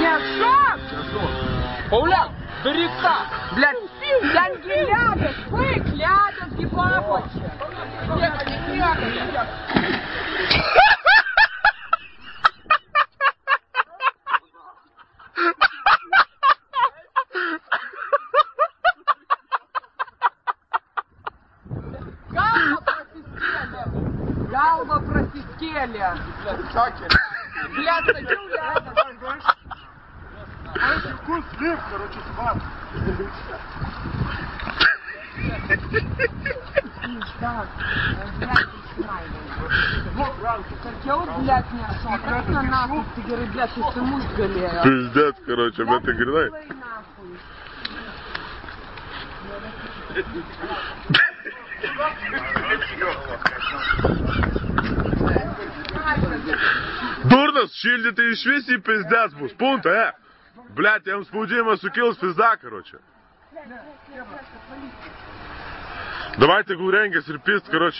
Мешок! Пауляк, берега! Блядь, янки ляпят, бык ляпят, гипапочек. Галва просискели. Блядь, садил ляпят. Вкус слив, короче, сват. Хотел, блядь, мясо. Как на нахуй, ты говоришь, блядь, если муж галея. Пиздец, короче, об этой гряной. Дурнос, шильдите и швеси пиздец, бус, пункта, Блядь, я им спудима сукилась пизда, короче. Давайте гуренга, серпист, короче.